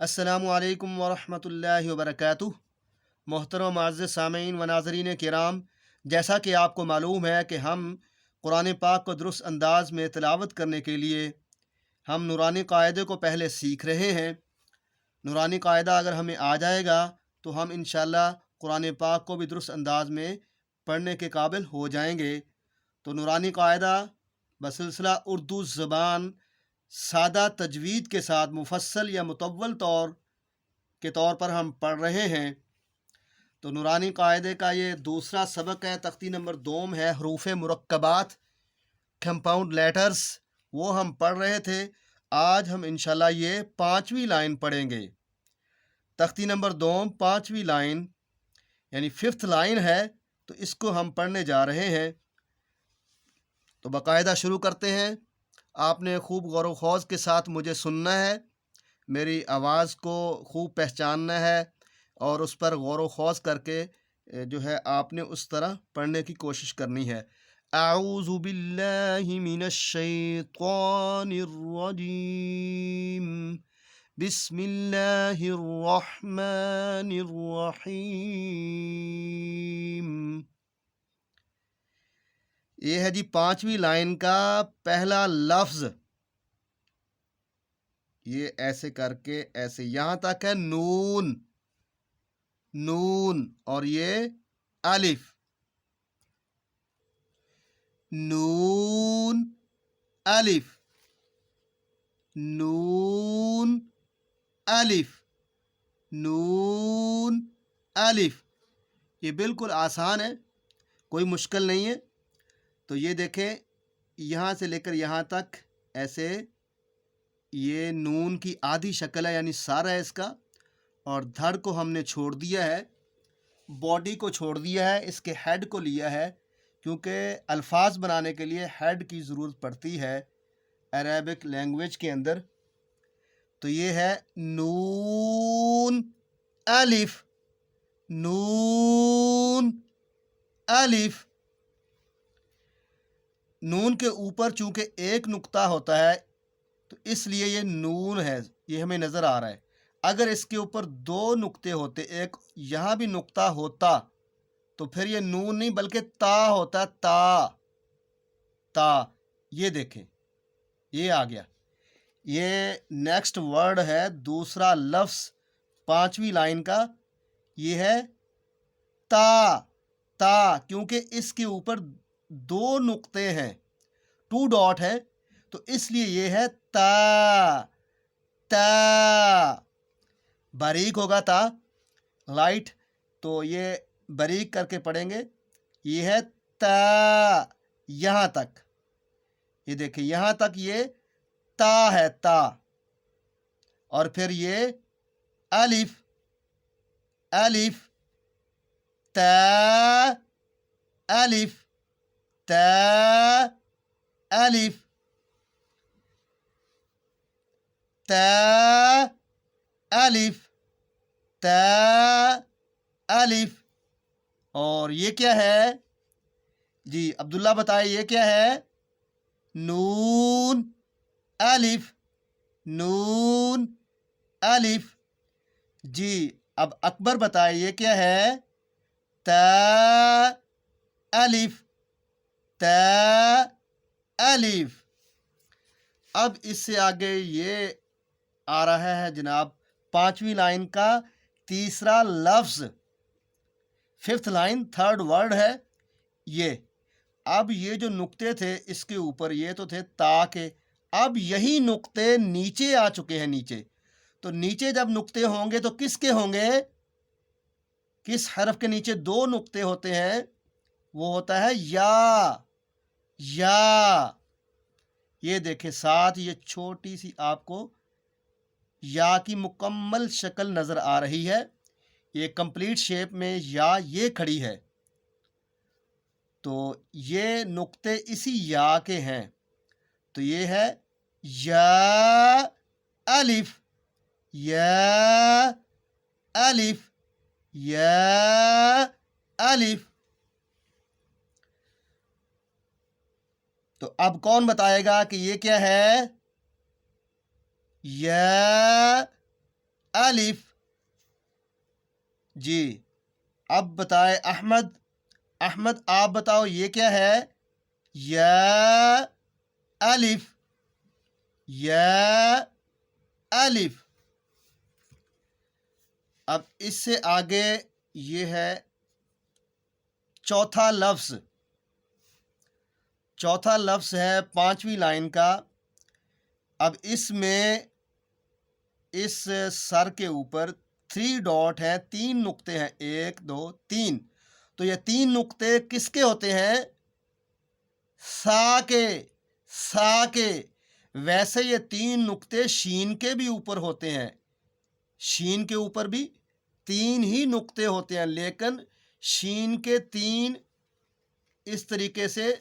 अस्सलामु अलैकुम वरहमतुल्लाहि वबरकातुह। मोहतरम मुअज़्ज़िज़ सामीन व नाज़रीन किराम, जैसा कि आपको मालूम है कि हम कुरान पाक को दुरुस्त अंदाज में तिलावत करने के लिए हम नूरानी क़ायदे को पहले सीख रहे हैं। नूरानी क़ायदा अगर हमें आ जाएगा तो हम इंशाअल्लाह कुरान पाक को भी दुरुस्त अंदाज में पढ़ने के काबिल हो जाएंगे। तो नूरानी क़ायदा बसिलसिला उर्दू ज़बान सादा तजवीद के साथ मुफस्सल या मुतव्वल तौर पर हम पढ़ रहे हैं। तो नूरानी क़ायदे का ये दूसरा सबक है, तख्ती नंबर 2 है, हरूफ मुरक्कबात कंपाउंड लेटर्स, वो हम पढ़ रहे थे। आज हम इंशाल्लाह ये 5वीं लाइन पढ़ेंगे। तख्ती नंबर 2 5वीं लाइन यानी 5th लाइन है, तो इसको हम पढ़ने जा रहे हैं। तो बाकायदा शुरू करते हैं। आपने खूब गौर व खौज़ के साथ मुझे सुनना है, मेरी आवाज़ को खूब पहचानना है और उस पर गौर व खौज़ करके जो है आपने उस तरह पढ़ने की कोशिश करनी है। अऊज़ु बिल्लाहि मिनश शैतानिर रजीम, बिस्मिल्लाहिर रहमानिर रहीम। ये है जी 5वीं लाइन का पहला लफ्ज़। ये ऐसे करके ऐसे यहाँ तक है नून, नून, और ये अलिफ, नून अलिफ, नून अलिफ, नून अलिफ। ये बिल्कुल आसान है, कोई मुश्किल नहीं है। तो ये देखें, यहाँ से लेकर यहाँ तक ऐसे, ये नून की आधी शक्ल है यानी सारा है इसका, और धड़ को हमने छोड़ दिया है, बॉडी को छोड़ दिया है, इसके हेड को लिया है, क्योंकि अल्फाज बनाने के लिए हेड की ज़रूरत पड़ती है अरेबिक लैंग्वेज के अंदर। तो ये है नून अलिफ, नून अलिफ। नून के ऊपर चूंकि एक नुक्ता होता है तो इसलिए ये नून है, ये हमें नज़र आ रहा है। अगर इसके ऊपर 2 नुक्ते होते, एक यहाँ भी नुक्ता होता, तो फिर ये नून नहीं बल्कि ता होता, ता, ता। ये देखें, ये आ गया। ये नेक्स्ट वर्ड है, दूसरा लफ्ज़ 5वीं लाइन का, ये है ता, ता, क्योंकि इसके ऊपर 2 नुक्ते हैं, 2 डॉट है, तो इसलिए ये है ता, ता। बारीक होगा ता, लाइट, तो ये बारीक करके पढ़ेंगे। ये है ता, यहाँ तक, ये देखिए यहाँ तक ये ता है, ता। और फिर ये अलिफ, अलिफ, ता अलिफ, ता अलिफ, ता अलिफ, ता अलिफ। और ये क्या है जी, अब्दुल्ला बताए ये क्या है? नून अलिफ, नून अलिफ। जी, अब अकबर बताए ये क्या है? ता अलिफ, ता अलिफ। अब इससे आगे ये आ रहा है जनाब 5वीं लाइन का तीसरा लफ्ज़, 5th लाइन, 3rd वर्ड है ये। अब ये जो नुक्ते थे इसके ऊपर, ये तो थे ता के, अब यही नुक्ते नीचे आ चुके हैं, नीचे। तो नीचे जब नुक्ते होंगे तो किसके होंगे? किस हरफ के नीचे 2 नुक्ते होते हैं? वो होता है या, या। ये देखें, साथ ये छोटी सी आपको या की मुकम्मल शक्ल नज़र आ रही है, ये कंप्लीट शेप में या ये खड़ी है। तो ये नुक्ते इसी या के हैं। तो ये है या अलिफ, या अलिफ, या अलिफ। तो अब कौन बताएगा कि ये क्या है? या अलिफ। जी, अब बताए अहमद। अहमद आप बताओ ये क्या है? या अलिफ, या अलिफ। अब इससे आगे ये है चौथा लफ्ज़। चौथा लफ्ज़ है 5वीं लाइन का। अब इसमें इस सर के ऊपर 3 डॉट हैं, 3 नुक्ते हैं, 1 2 3। तो ये 3 नुक्ते किसके होते हैं? सा के, सा के। वैसे ये 3 नुक्ते शीन के भी ऊपर होते हैं। शीन के ऊपर भी 3 ही नुक्ते होते हैं, लेकिन शीन के 3 इस तरीके से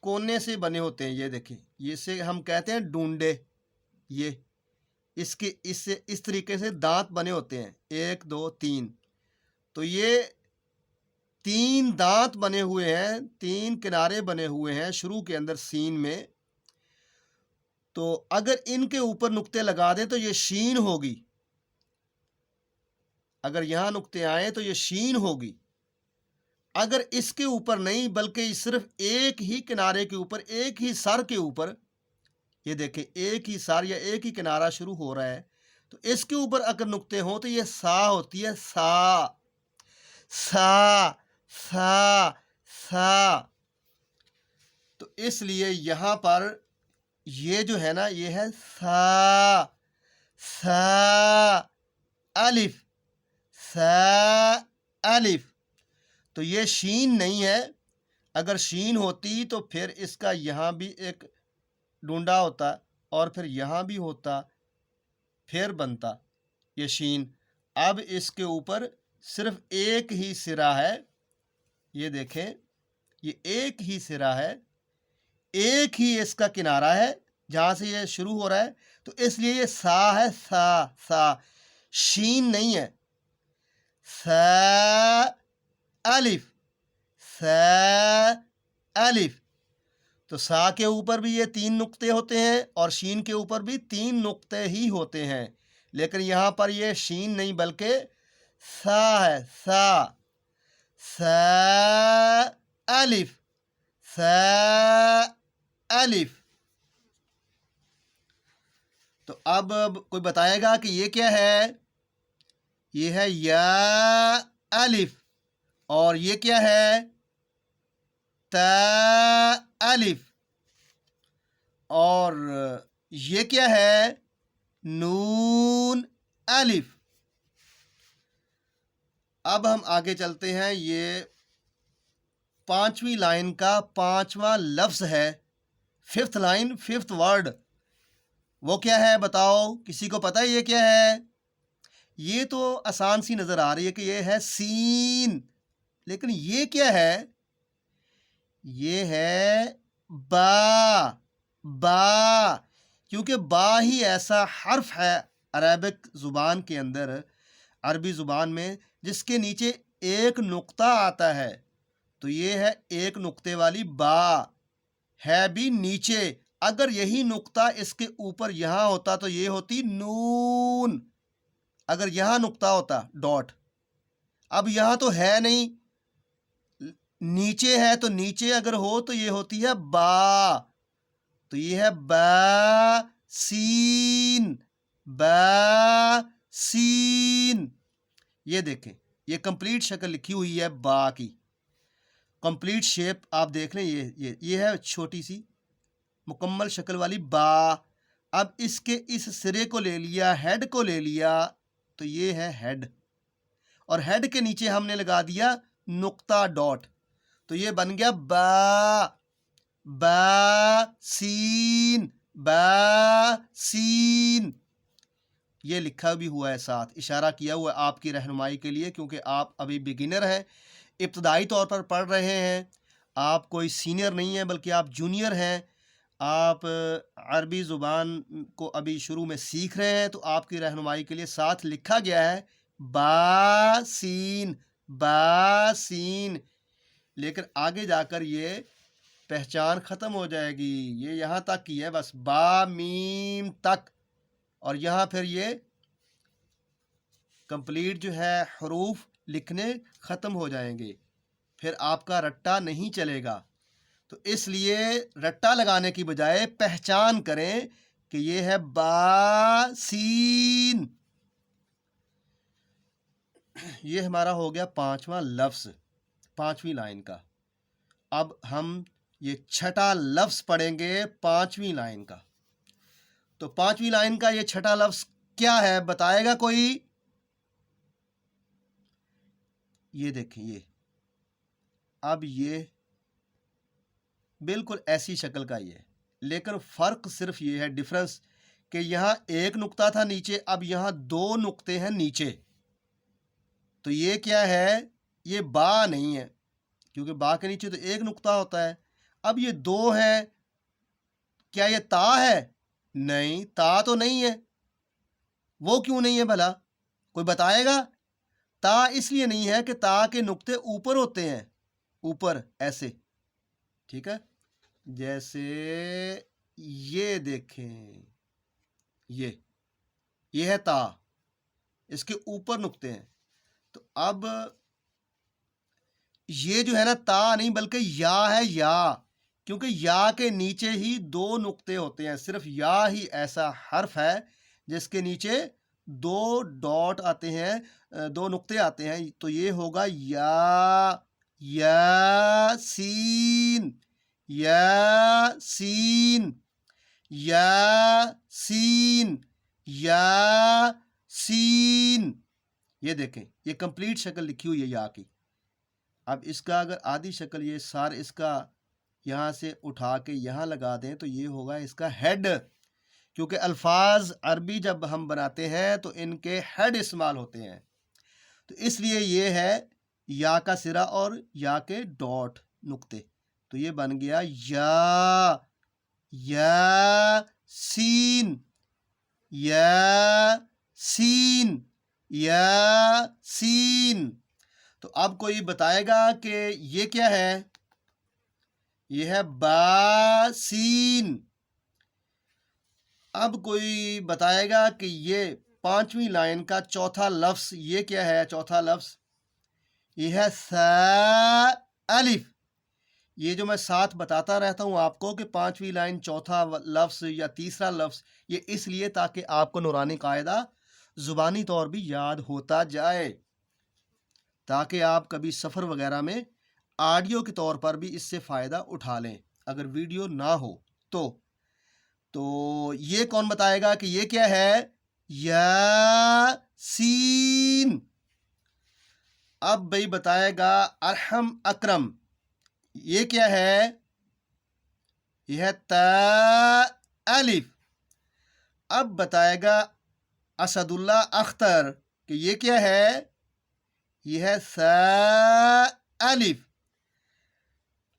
कोने से बने होते हैं। ये देखें, ये से हम कहते हैं डूंडे। ये इसके इससे इस तरीके से दांत बने होते हैं, 1 2 3। तो ये 3 दांत बने हुए हैं, 3 किनारे बने हुए हैं शुरू के अंदर सीन में। तो अगर इनके ऊपर नुक्ते लगा दें तो ये शीन होगी। अगर यहाँ नुक्ते आए तो ये शीन होगी। अगर इसके ऊपर नहीं, बल्कि सिर्फ एक ही किनारे के ऊपर, एक ही सर के ऊपर, ये देखें एक ही सर या एक ही किनारा शुरू हो रहा है, तो इसके ऊपर अगर नुक्ते हों तो ये सा होती है। सा, सा, सा, सा। तो इसलिए यहाँ पर ये जो है ना, ये है सा, सा अलिफ, सा अलिफ। तो ये शीन नहीं है। अगर शीन होती तो फिर इसका यहाँ भी एक डूंडा होता और फिर यहाँ भी होता, फिर बनता ये शीन। अब इसके ऊपर सिर्फ एक ही सिरा है। ये देखें, ये एक ही सिरा है, एक ही इसका किनारा है जहाँ से ये शुरू हो रहा है। तो इसलिए ये सा है। सा, सा, शीन नहीं है। सा अलिफ, सा अलिफ। तो सा के ऊपर भी ये 3 नुक्ते होते हैं और शीन के ऊपर भी 3 नुक्ते ही होते हैं, लेकिन यहाँ पर ये शीन नहीं बल्कि सा है। सा, सा अलिफ, सा अलिफ। तो अब कोई बताएगा कि ये क्या है? ये है या अलिफ। और ये क्या है? ता अलिफ। और ये क्या है? नून अलिफ। अब हम आगे चलते हैं। ये 5वीं लाइन का 5वां लफ्ज़ है। 5th line, 5th word. वो क्या है बताओ? किसी को पता है ये क्या है? ये तो आसान सी नज़र आ रही है कि ये है सीन, लेकिन ये क्या है? ये है बा, बा। क्योंकि बा ही ऐसा हर्फ है अरबिक ज़ुबान के अंदर, अरबी ज़ुबान में, जिसके नीचे एक नुक्ता आता है। तो ये है एक नुक्ते वाली बा, है भी नीचे। अगर यही नुक्ता इसके ऊपर यहाँ होता तो ये होती नून। अगर यहाँ नुक्ता होता डॉट, अब यहाँ तो है नहीं, नीचे है, तो नीचे अगर हो तो ये होती है बा। तो ये है बा सीन, बा सीन। ये देखें, ये कंप्लीट शक्ल लिखी हुई है बा की, कंप्लीट शेप आप देख लें। ये है छोटी सी मुकम्मल शक्ल वाली बा। अब इसके इस सिरे को ले लिया, हेड को ले लिया, तो ये है हेड। और हेड के नीचे हमने लगा दिया नुक्ता डॉट, तो ये बन गया बा, बा सीन, बा सीन। ये लिखा भी हुआ है, साथ इशारा किया हुआ है आपकी रहनुमाई के लिए, क्योंकि आप अभी बिगिनर हैं, इब्तदाई तौर पर पढ़ रहे हैं। आप कोई सीनियर नहीं है, बल्कि आप जूनियर हैं। आप अरबी ज़ुबान को अभी शुरू में सीख रहे हैं, तो आपकी रहनुमाई के लिए साथ लिखा गया है बा सीन, बा सीन। लेकिन आगे जाकर ये पहचान ख़त्म हो जाएगी। ये यहाँ तक ही है बस, बा मीम तक। और यहाँ फिर ये कंप्लीट जो है हरूफ लिखने ख़त्म हो जाएंगे, फिर आपका रट्टा नहीं चलेगा। तो इसलिए रट्टा लगाने की बजाय पहचान करें कि ये है बा सीन। ये हमारा हो गया 5वां लफ्ज़, 5वीं लाइन का। अब हम ये 6ठा लफ्ज़ पढ़ेंगे 5वीं लाइन का। तो 5वीं लाइन का ये 6ठा लफ्ज़ क्या है, बताएगा कोई? ये देखें, ये अब ये बिल्कुल ऐसी शक्ल का ही है, लेकिन फ़र्क सिर्फ ये है, डिफरेंस, कि यहाँ एक नुक्ता था नीचे, अब यहाँ 2 नुक्ते हैं नीचे। तो ये क्या है, ये बा नहीं है, क्योंकि बा के नीचे तो एक नुक्ता होता है। अब ये 2 है, क्या ये ता है? नहीं, ता तो नहीं है। वो क्यों नहीं है भला, कोई बताएगा? ता इसलिए नहीं है कि ता के नुक्ते ऊपर होते हैं, ऊपर ऐसे, ठीक है। जैसे ये देखें, ये है ता, इसके ऊपर नुक्ते हैं। तो अब ये जो है ना, ता नहीं बल्कि या है, या, क्योंकि या के नीचे ही 2 नुक्ते होते हैं। सिर्फ या ही ऐसा हर्फ है जिसके नीचे 2 डॉट आते हैं, 2 नुक्ते आते हैं। तो ये होगा या सीन, या सीन, या सीन, या सीन। ये देखें, ये कंप्लीट शक्ल लिखी हुई है या की। अब इसका अगर आधी शक्ल ये सार इसका यहाँ से उठा के यहाँ लगा दें तो ये होगा इसका हेड, क्योंकि अल्फाज अरबी जब हम बनाते हैं तो इनके हेड इस्तेमाल होते हैं। तो इसलिए ये है या का सिरा और या के डॉट नुक्ते। तो ये बन गया या सीन, या सीन, या सीन। तो अब कोई बताएगा कि ये क्या है? ये है बासीन। अब कोई बताएगा कि ये 5वीं लाइन का चौथा लफ्ज़ ये क्या है? चौथा लफ्ज़ ये है अलिफ। ये जो मैं साथ बताता रहता हूँ आपको कि 5वीं लाइन चौथा लफ्ज़ या तीसरा लफ्ज़, ये इसलिए ताकि आपको नूरानी कायदा ज़ुबानी तौर भी याद होता जाए, ताकि आप कभी सफ़र वगैरह में ऑडियो के तौर पर भी इससे फ़ायदा उठा लें, अगर वीडियो ना हो तो ये कौन बताएगा कि ये क्या है? यासीन। अब भाई बताएगा अरहम अकरम, ये क्या है? यह है अलिफ। अब बताएगा असदुल्ला अख्तर कि ये क्या है? यह है अलिफ।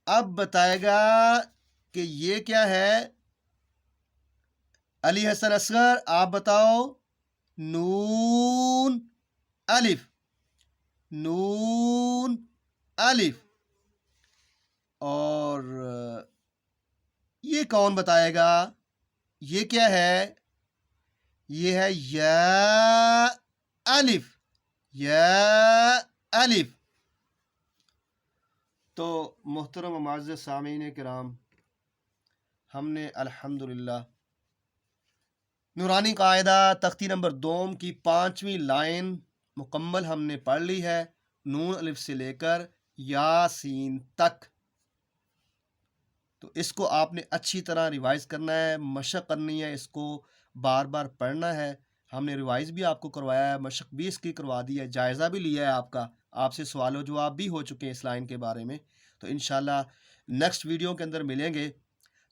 अब बताएगा कि ये क्या है? अली हसन असगर, आप बताओ। नून अलिफ, नून अलिफ। और ये कौन बताएगा? ये क्या है? ये है या अलिफ, या अलिफ। तो मोहतरम मुअज़्ज़ज़ सामीन किराम, हमने अल्हम्दुलिल्लाह नूरानी कायदा तख्ती नंबर 2 की 5वीं लाइन मुकम्मल हमने पढ़ ली है, नून अलिफ से लेकर यासीन तक। तो इसको आपने अच्छी तरह रिवाइज़ करना है, मशक करनी है, इसको बार बार पढ़ना है। हमने रिवाइज़ भी आपको करवाया है, मशक भी इसकी करवा दी है, जायज़ा भी लिया है आपका, आपसे सवाल व जवाब भी हो चुके हैं इस लाइन के बारे में। तो इंशाल्लाह नेक्स्ट वीडियो के अंदर मिलेंगे।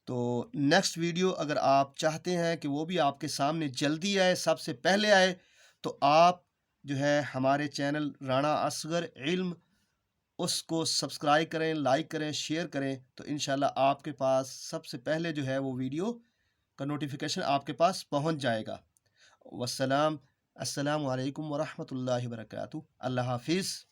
तो नेक्स्ट वीडियो अगर आप चाहते हैं कि वो भी आपके सामने जल्दी आए, सबसे पहले आए, तो आप जो है हमारे चैनल राणा असगर इल्म, उसको सब्सक्राइब करें, लाइक करें, शेयर करें। तो इंशाल्लाह आपके पास सबसे पहले जो है वो वीडियो का नोटिफिकेशन आपके पास पहुंच जाएगा। वस्सलाम, अस्सलामु अलैकुम वरहमतुल्लाहि वबरकातुहू। अल्लाह हाफिज़।